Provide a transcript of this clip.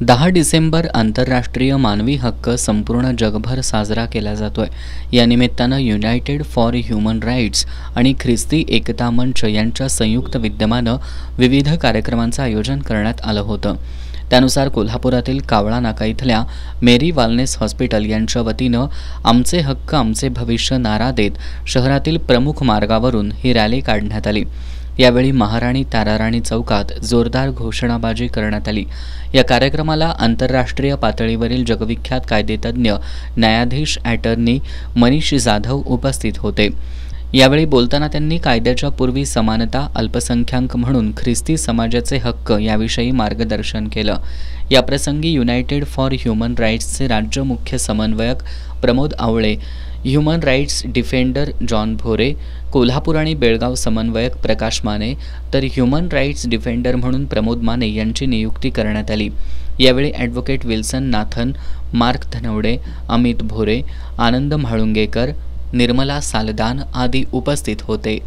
10 डिसेंबर आंतरराष्ट्रीय मानवी हक्क संपूर्ण जगभर साजरा केला जातोय। या निमित्तानं युनायटेड फॉर ह्यूमन राईट्स आणि ख्रिस्ती एकता मंच यांच्या संयुक्त विद्यमानं विविध कार्यक्रमांचं आयोजन करण्यात आलं होतं। त्यानुसार कोल्हापुरातील कावळा नाका इथल्या मेरी वेलनेस हॉस्पिटल यांच्या वतीनं आमचे हक्क आमचे भविष्य नारा देत शहरातील प्रमुख मार्गावरून ही रॅली काढण्यात आली। यावेळी महाराणी ताराराणी चौकात जोरदार घोषणाबाजी करण्यात आली। या कार्यक्रमाला आंतरराष्ट्रीय पातळीवरील जगविख्यात कायदेतज्ञ न्यायाधीश अॅटर्नी मनीष जाधव उपस्थित होते। यावेळी बोलताना त्यांनी कायद्याच्या पूर्वी समानता, अल्पसंख्याक म्हणून ख्रिस्ती समाजाचे हक्क याविषयी मार्गदर्शन केलं। याप्रसंगी युनायटेड फॉर ह्यूमन राईट्सचे राज्य मुख्य समन्वयक प्रमोद आवळे, ह्यूमन राईट्स डिफेंडर जॉन भोरे, कोल्हापूर आणि बेळगाव समन्वयक प्रकाश माने तर ह्यूमन राईट्स डिफेंडर म्हणून प्रमोद माने यांची नियुक्ती करण्यात आली। यावेळी ॲडव्होकेट विल्सन नाथन, मार्क धनवडे, अमित भोरे, आनंद म्हाळुंगेकर, निर्मला सालदान आदी उपस्थित होते।